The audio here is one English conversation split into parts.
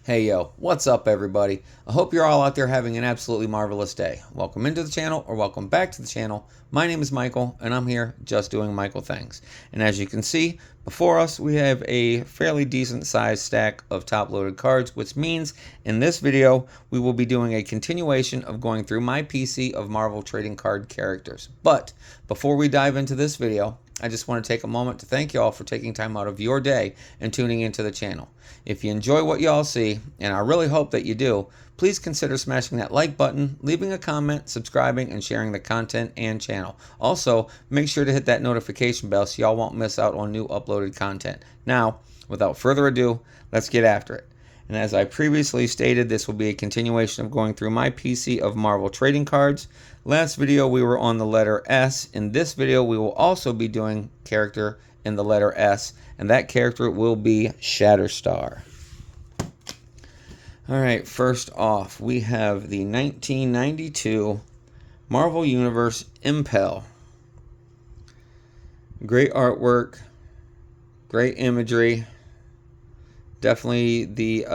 Hey yo, what's up everybody? I hope you're all out there having an absolutely marvelous day. Welcome into the channel or welcome back to the channel. My name is Michael and I'm here just doing Michael things. And as you can see, before us we have a fairly decent sized stack of top loaded cards, which means in this video we will be doing a continuation of going through my PC of Marvel trading card characters. But before we dive into this video, I just want to take a moment to thank y'all for taking time out of your day and tuning into the channel. If you enjoy what y'all see, and I really hope that you do, please consider smashing that like button, leaving a comment, subscribing, and sharing the content and channel. Also, make sure to hit that notification bell so y'all won't miss out on new uploaded content. Now, without further ado, let's get after it. And as I previously stated, this will be a continuation of going through my PC of Marvel trading cards. Last video we were on the letter S. In this video we will also be doing character in the letter S, and that character will be Shatterstar. Alright, first off we have the 1992 Marvel Universe Impel. Great artwork, great imagery. Definitely the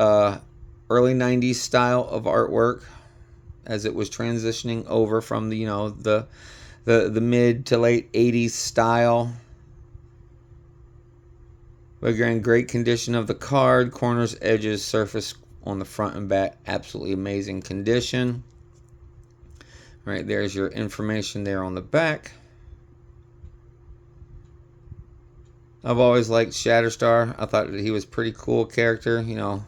early 90s style of artwork as it was transitioning over from the, the mid to late 80s style. But again, great condition of the card, corners, edges, surface on the front and back, absolutely amazing condition. Right, there's your information there on the back. I've always liked Shatterstar. I thought that he was a pretty cool character. You know,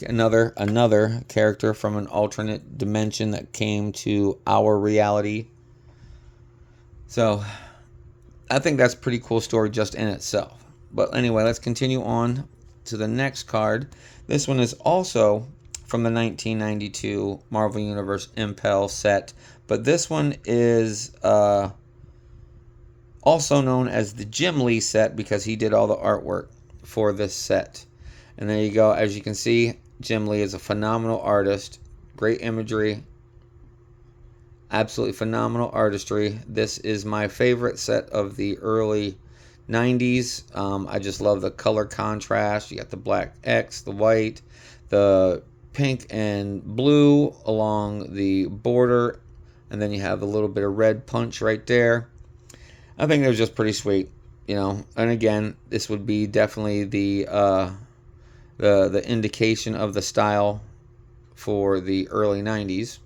another character from an alternate dimension that came to our reality. So, I think that's a pretty cool story just in itself. But anyway, let's continue on to the next card. This one is also from the 1992 Marvel Universe Impel set. But this one is also known as the Jim Lee set because he did all the artwork for this set. And there you go. As you can see, Jim Lee is a phenomenal artist. Great imagery. Absolutely phenomenal artistry. This is my favorite set of the early 90s. I just love the color contrast. You got the black X, the white, the pink and blue along the border. And then you have a little bit of red punch right there. I think it was just pretty sweet, you know. And again, this would be definitely the indication of the style for the early 90s.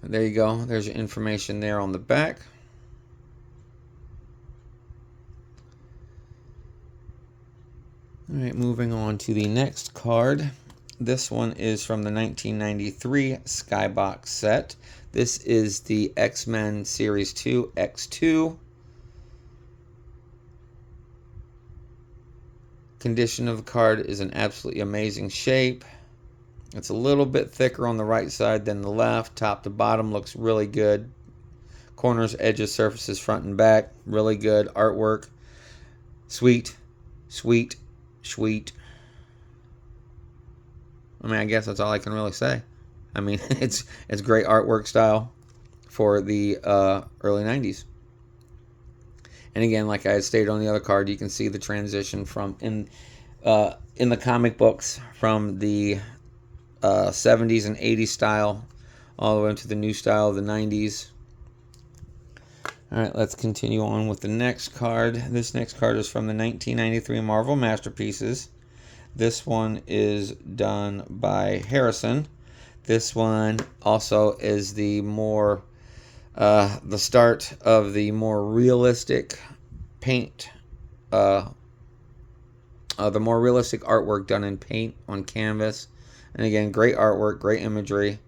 There you go. There's your information there on the back. All right, moving on to the next card. This one is from the 1993 Skybox set. This is the X-Men Series 2 X2. Condition of the card is in absolutely amazing shape. It's a little bit thicker on the right side than the left. Top to bottom looks really good. Corners, edges, surfaces, front and back, really good artwork. Sweet, sweet, sweet. I mean, I guess that's all I can really say. I mean, it's great artwork style for the early 90s. And again, like I had stated on the other card, you can see the transition from in the comic books from the 70s and 80s style all the way into the new style of the 90s. All right, let's continue on with the next card. This next card is from the 1993 Marvel Masterpieces. This one is done by Harrison. This one also is the more the start of the more realistic paint, the more realistic artwork done in paint on canvas. And again, great artwork, great imagery.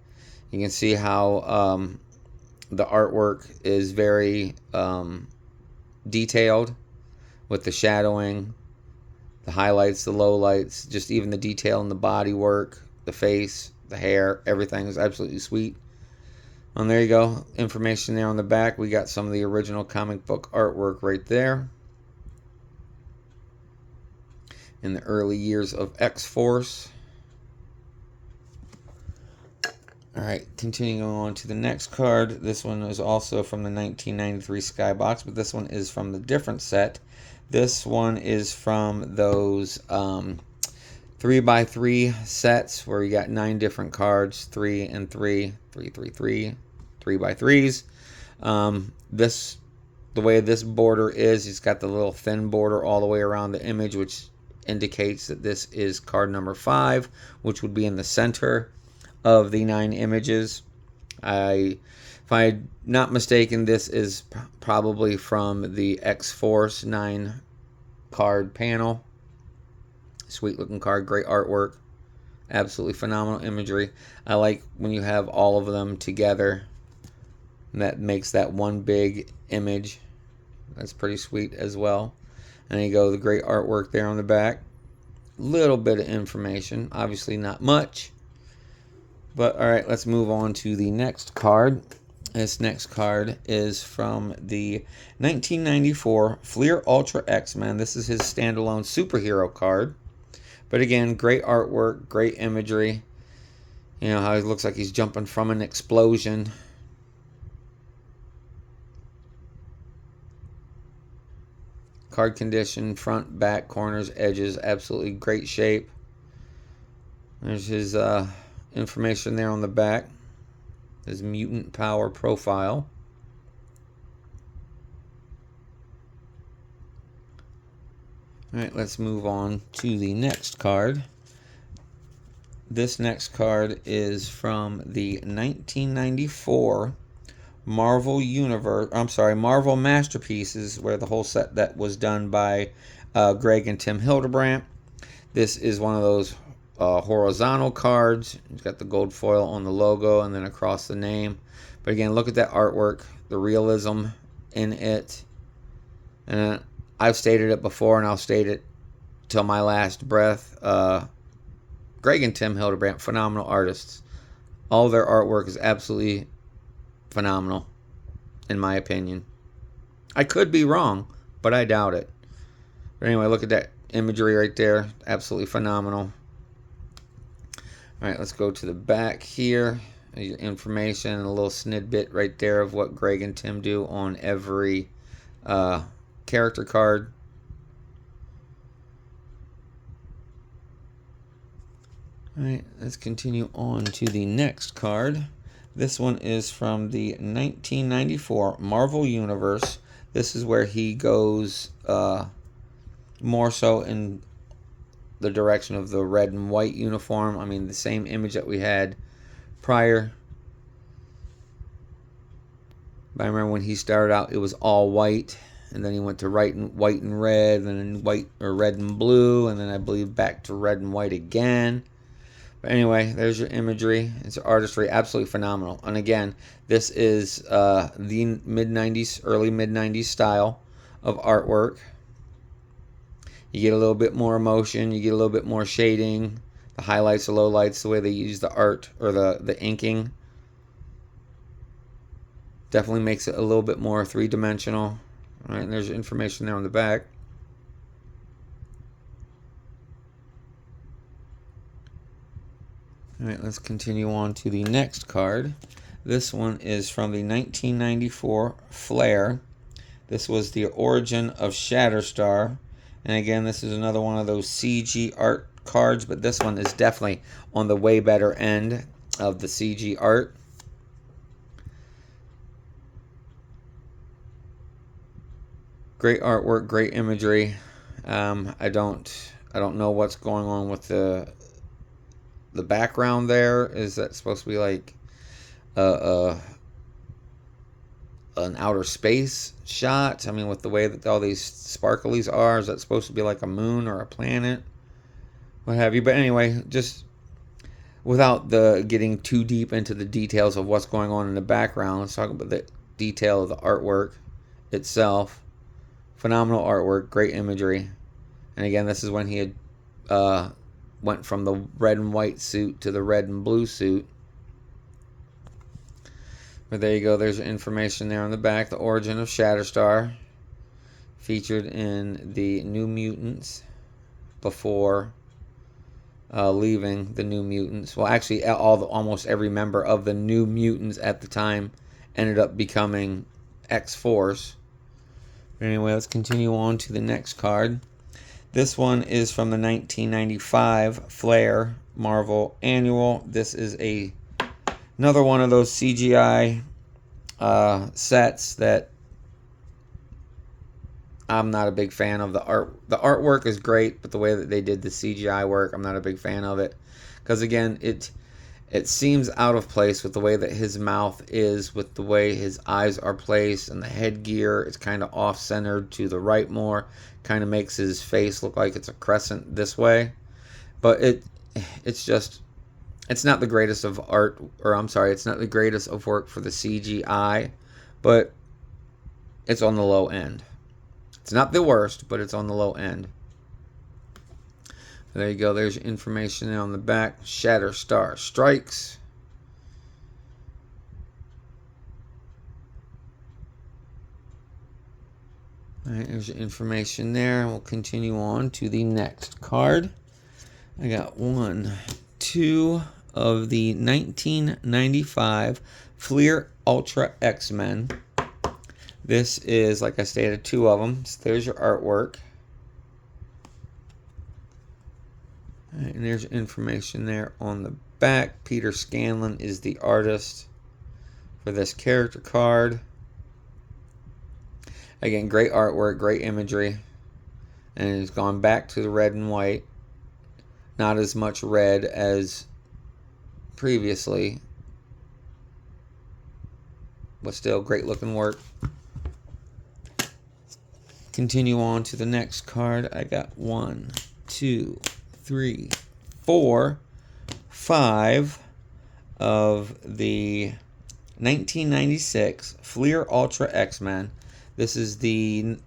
You can see how the artwork is very detailed with the shadowing, the highlights, the lowlights, just even the detail in the body work, the face, the hair, everything is absolutely sweet. And there you go, information there on the back. We got some of the original comic book artwork right there. In the early years of X-Force. Alright, continuing on to the next card. This one is also from the 1993 Skybox, but this one is from the different set. This one is from those 3x3 sets where you got 9 different cards, 3 and 3, 3, 3, 3, 3x3s. The way this border is, it's got the little thin border all the way around the image, which indicates that this is card number 5, which would be in the center of the 9 images. If I'm not mistaken, this is probably from the X-Force 9 card panel. Sweet looking card, great artwork, absolutely phenomenal imagery. I like when you have all of them together. That makes that one big image. That's pretty sweet as well. And there you go, the great artwork there on the back. Little bit of information, obviously not much. But all right, let's move on to the next card. This next card is from the 1994 Fleer Ultra X-Men. This is his standalone superhero card. But again, great artwork, great imagery. You know how he looks like he's jumping from an explosion. Card condition, front, back, corners, edges, absolutely great shape. There's his information there on the back. His mutant power profile. Alright, let's move on to the next card. This next card is from the 1994 Marvel Masterpieces, where the whole set that was done by Greg and Tim Hildebrandt. This is one of those horizontal cards. It's got the gold foil on the logo and then across the name. But again, look at that artwork, the realism in it. And I've stated it before, and I'll state it till my last breath. Greg and Tim Hildebrandt, phenomenal artists. All their artwork is absolutely phenomenal, in my opinion. I could be wrong, but I doubt it. But anyway, look at that imagery right there. Absolutely phenomenal. All right, let's go to the back here. Your information and a little snippet right there of what Greg and Tim do on every character card. Alright, let's continue on to the next card. This one is from the 1994 Marvel Universe. This is where he goes more so in the direction of the red and white uniform. I mean, the same image that we had prior. But I remember when he started out, it was all white. And then he went to white and red, and then white or red and blue, and then I believe back to red and white again. But anyway, there's your imagery. It's artistry, absolutely phenomenal. And again, this is the mid-90s, early mid-90s style of artwork. You get a little bit more emotion, you get a little bit more shading, the highlights, the lowlights, the way they use the art or the inking. Definitely makes it a little bit more three-dimensional. All right, and there's information there on the back. All right, let's continue on to the next card. This one is from the 1994 Flair. This was the origin of Shatterstar. And again, this is another one of those CG art cards, but this one is definitely on the way better end of the CG art. Great artwork, great imagery. I don't know what's going on with the background there. Is that supposed to be like an outer space shot? I mean, with the way that all these sparklies are, is that supposed to be like a moon or a planet? What have you? But anyway, just without getting too deep into the details of what's going on in the background, let's talk about the detail of the artwork itself. Phenomenal artwork, great imagery. And again, this is when he had went from the red and white suit to the red and blue suit. But there you go, there's information there on the back. The origin of Shatterstar, featured in the New Mutants before leaving the New Mutants. Well, actually, almost every member of the New Mutants at the time ended up becoming X-Force. Anyway, let's continue on to the next card. This one is from the 1995 Flair Marvel Annual. This is another one of those CGI sets that I'm not a big fan of. The artwork is great, but the way that they did the CGI work, I'm not a big fan of it. Because again, it seems out of place with the way that his mouth is, with the way his eyes are placed, and the headgear is kind of off-centered to the right more. Kind of makes his face look like it's a crescent this way. But it's not the greatest of art, or I'm sorry, it's not the greatest of work for the CGI, but it's on the low end. It's not the worst, but it's on the low end. There you go. There's information on the back. Shatterstar strikes. All right, there's your information there. We'll continue on to the next card. I got 1, 2 of the 1995 Fleer Ultra X-Men. This is, like I stated, 2 of them. So there's your artwork. All right, and there's information there on the back. Peter Scanlon is the artist for this character card. Again, great artwork, great imagery. And it's gone back to the red and white. Not as much red as previously, but still great looking work. Continue on to the next card. I got 1, 2, 3, 4, 5 of the 1996 Fleer Ultra X-Men. This is the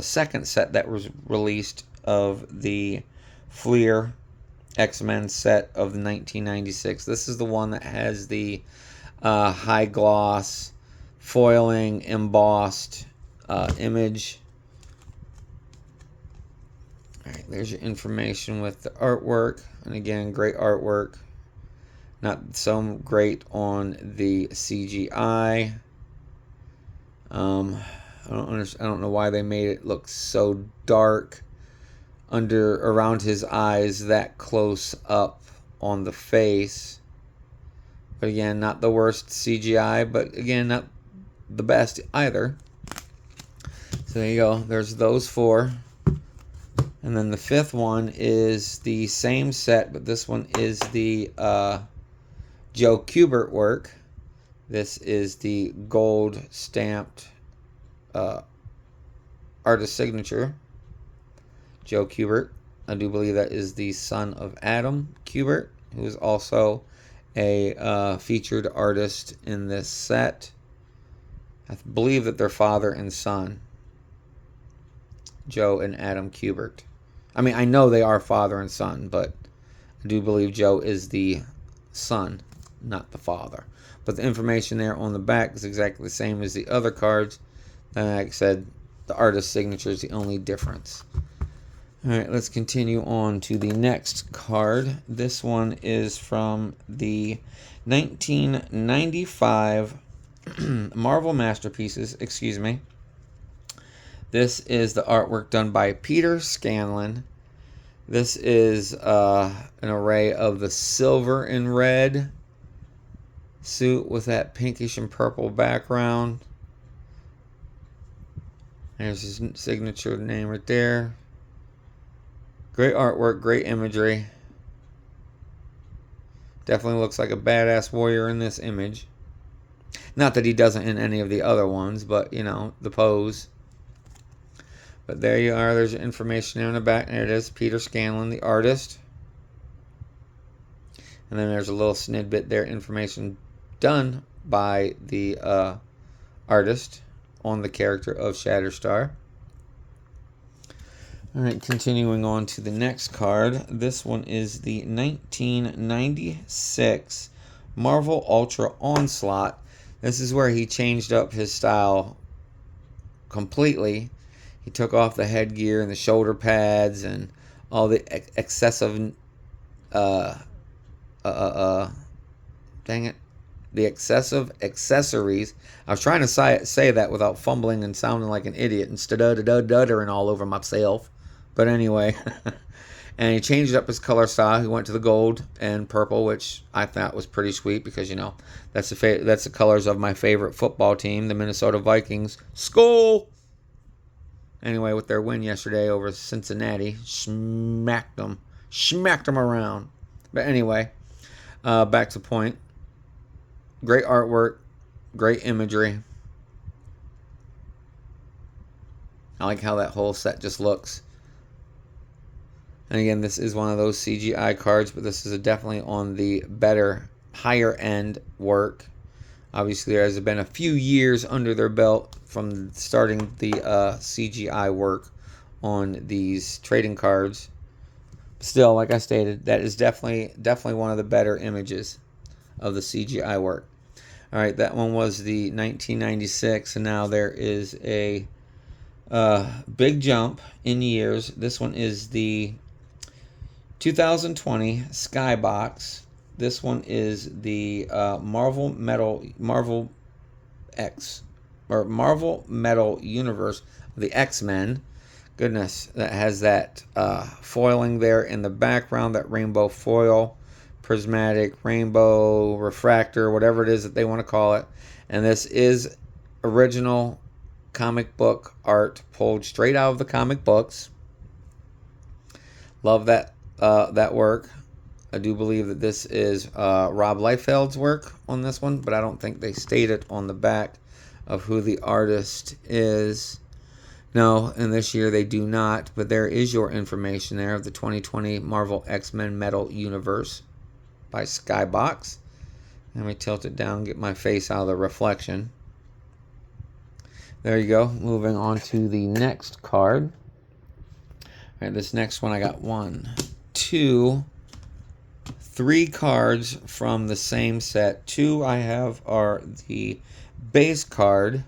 second set that was released of the Fleer X-Men set of the 1996. This is the one that has the high gloss foiling embossed image. Alright, there's your information with the artwork. And again, great artwork. Not so great on the CGI. I don't know why they made it look so dark around his eyes, that close up on the face. But again, not the worst CGI, but again, not the best either. So there you go. There's those 4. And then the 5th one is the same set, but this one is the Joe Kubert work. This is the gold stamped artist signature. Joe Kubert. I do believe that is the son of Adam Kubert, who is also a featured artist in this set. I believe that they're father and son, Joe and Adam Kubert. I mean, I know they are father and son, but I do believe Joe is the son, not the father. But the information there on the back is exactly the same as the other cards. And like I said, the artist signature is the only difference. Alright, let's continue on to the next card. This one is from the 1995 Marvel Masterpieces, excuse me. This is the artwork done by Peter Scanlon. This is an array of the silver and red suit with that pinkish and purple background. There's his signature name right there. Great artwork, great imagery. Definitely looks like a badass warrior in this image. Not that he doesn't in any of the other ones, but, you know, the pose. But there you are. There's your information there on the back. There it is. Peter Scanlon, the artist. And then there's a little snidbit there. Information done by the artist on the character of Shatterstar. Alright, continuing on to the next card. This one is the 1996 Marvel Ultra Onslaught. This is where he changed up his style completely. He took off the headgear and the shoulder pads and all the excessive, dang it, the excessive accessories. I was trying to say that without fumbling and sounding like an idiot and stuttering all over myself. But anyway, and he changed up his color style. He went to the gold and purple, which I thought was pretty sweet because, you know, that's the colors of my favorite football team, the Minnesota Vikings. Skol! Anyway, with their win yesterday over Cincinnati, smacked them around. But anyway, back to the point. Great artwork, great imagery. I like how that whole set just looks. And again, this is one of those CGI cards, but this is definitely on the better, higher end work. Obviously, there has been a few years under their belt from starting the CGI work on these trading cards. Still, like I stated, that is definitely one of the better images of the CGI work. All right, that one was the 1996, and now there is a big jump in years. This one is the 2020 Skybox. This one is the Marvel Metal Universe, the X-Men. Goodness, that has that foiling there in the background, that rainbow foil, prismatic, rainbow, refractor, whatever it is that they want to call it. And this is original comic book art pulled straight out of the comic books. Love that work. I do believe that this is Rob Liefeld's work on this one, but I don't think they state it on the back of who the artist is. No, and this year they do not, but there is your information there of the 2020 Marvel X-Men Metal Universe by Skybox. Let me tilt it down, get my face out of the reflection. There you go. Moving on to the next card. All right, this next one I got 1, 2, 3 cards from the same set. 2 I have are the base card.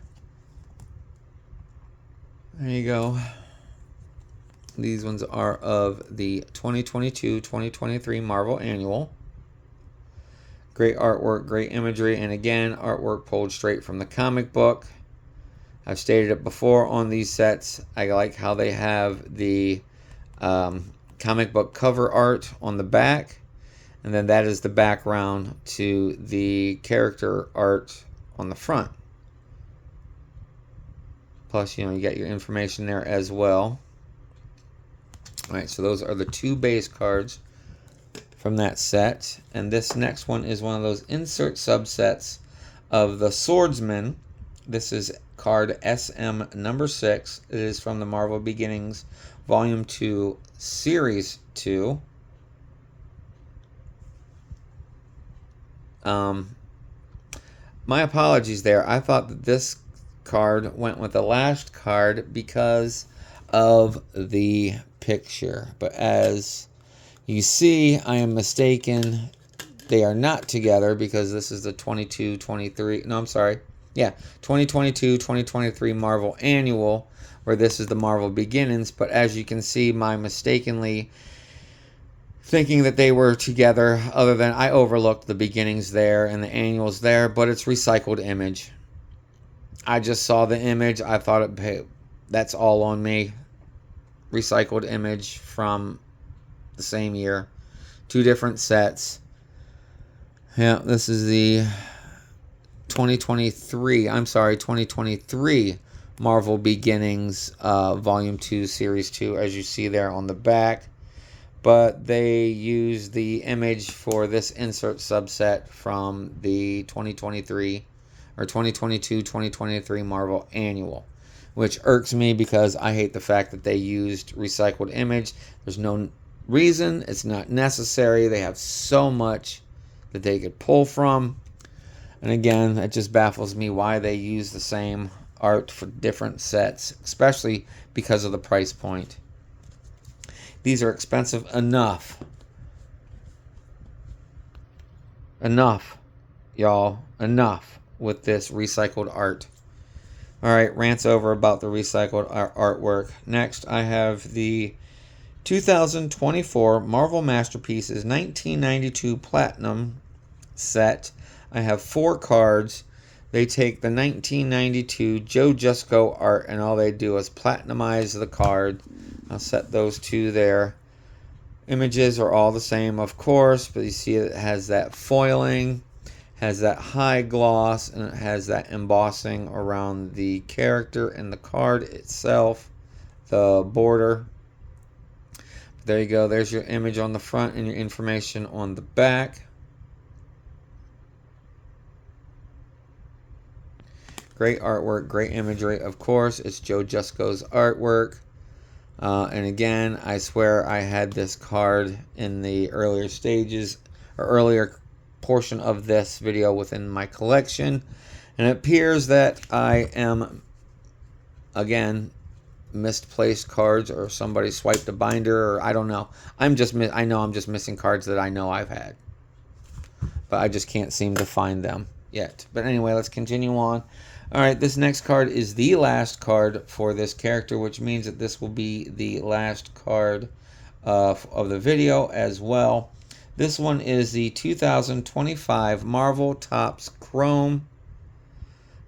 There you go. These ones are of the 2022-2023 Marvel Annual. Great artwork, great imagery, and again, artwork pulled straight from the comic book. I've stated it before on these sets. I like how they have the comic book cover art on the back, and then that is the background to the character art on the front. Plus, you know, you got your information there as well. All right, so those are the 2 base cards from that set. And this next one is one of those insert subsets of the Swordsman. This is card SM number 6. It is from the Marvel Beginnings Volume 2, Series 2. My apologies there. I thought that this card went with the last card because of the picture, but as you see, I am mistaken. They are not together because this is the 2022-2023 Marvel Annual, where this is the Marvel Beginnings. But as you can see, my mistakenly thinking that they were together, other than I overlooked the Beginnings there and the Annuals there, but it's recycled image. I just saw the image. I thought that's all on me. Recycled image from the same year. 2 different sets. Yeah, this is the 2023 Marvel Beginnings Volume 2, Series 2, as you see there on the back. But they use the image for this insert subset from the 2022-2023 Marvel Annual, which irks me because I hate the fact that they used recycled image. There's no reason. It's not necessary. They have so much that they could pull from. And again, it just baffles me why they use the same art for different sets, especially because of the price point. These are expensive enough. Enough, y'all. Enough with this recycled art. Alright, rants over about the recycled artwork. Next, I have the 2024 Marvel Masterpieces 1992 Platinum set. I have 4 cards. They take the 1992 Joe Jusko art and all they do is platinumize the card. I'll set those two there. Images are all the same, of course, but you see it has that foiling, has that high gloss, and it has that embossing around the character and the card itself, the border. There you go. There's your image on the front and your information on the back. Great artwork, great imagery. Of course, it's Joe Jusko's artwork. And again, I swear I had this card in the earlier stages or earlier portion of this video within my collection. And it appears that I am, again, misplaced cards, or somebody swiped a binder, or I don't know. I know I'm just missing cards that I know I've had, but I just can't seem to find them yet. But anyway, let's continue on. All right, this next card is the last card for this character, which means that this will be the last card of the video as well. This one is the 2025 Marvel Topps Chrome,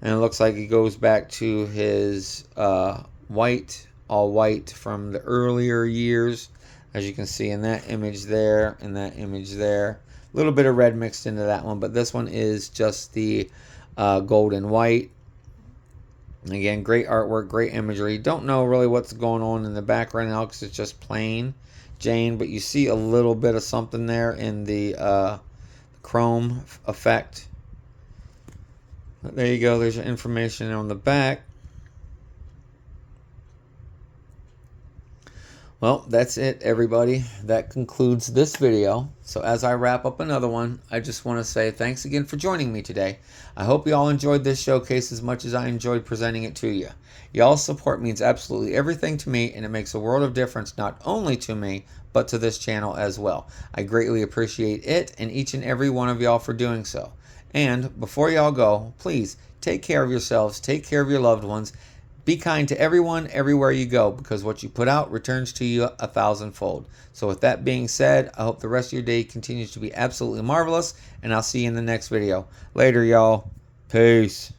and it looks like it goes back to his white, all white from the earlier years, as you can see in that image there and that image there. A little bit of red mixed into that one, but this one is just the gold and white. Again, great artwork, great imagery. Don't know really what's going on in the background now because it's just plain Jane, but you see a little bit of something there in the chrome effect. But there you go. There's your information on the back. Well, that's it, everybody. That concludes this video. So as I wrap up another one, I just want to say thanks again for joining me today. I hope you all enjoyed this showcase as much as I enjoyed presenting it to you. Y'all's support means absolutely everything to me, and it makes a world of difference not only to me, but to this channel as well. I greatly appreciate it and each and every one of y'all for doing so. And before y'all go, please take care of yourselves, take care of your loved ones. Be kind to everyone, everywhere you go, because what you put out returns to you 1,000-fold. So with that being said, I hope the rest of your day continues to be absolutely marvelous, and I'll see you in the next video. Later, y'all. Peace.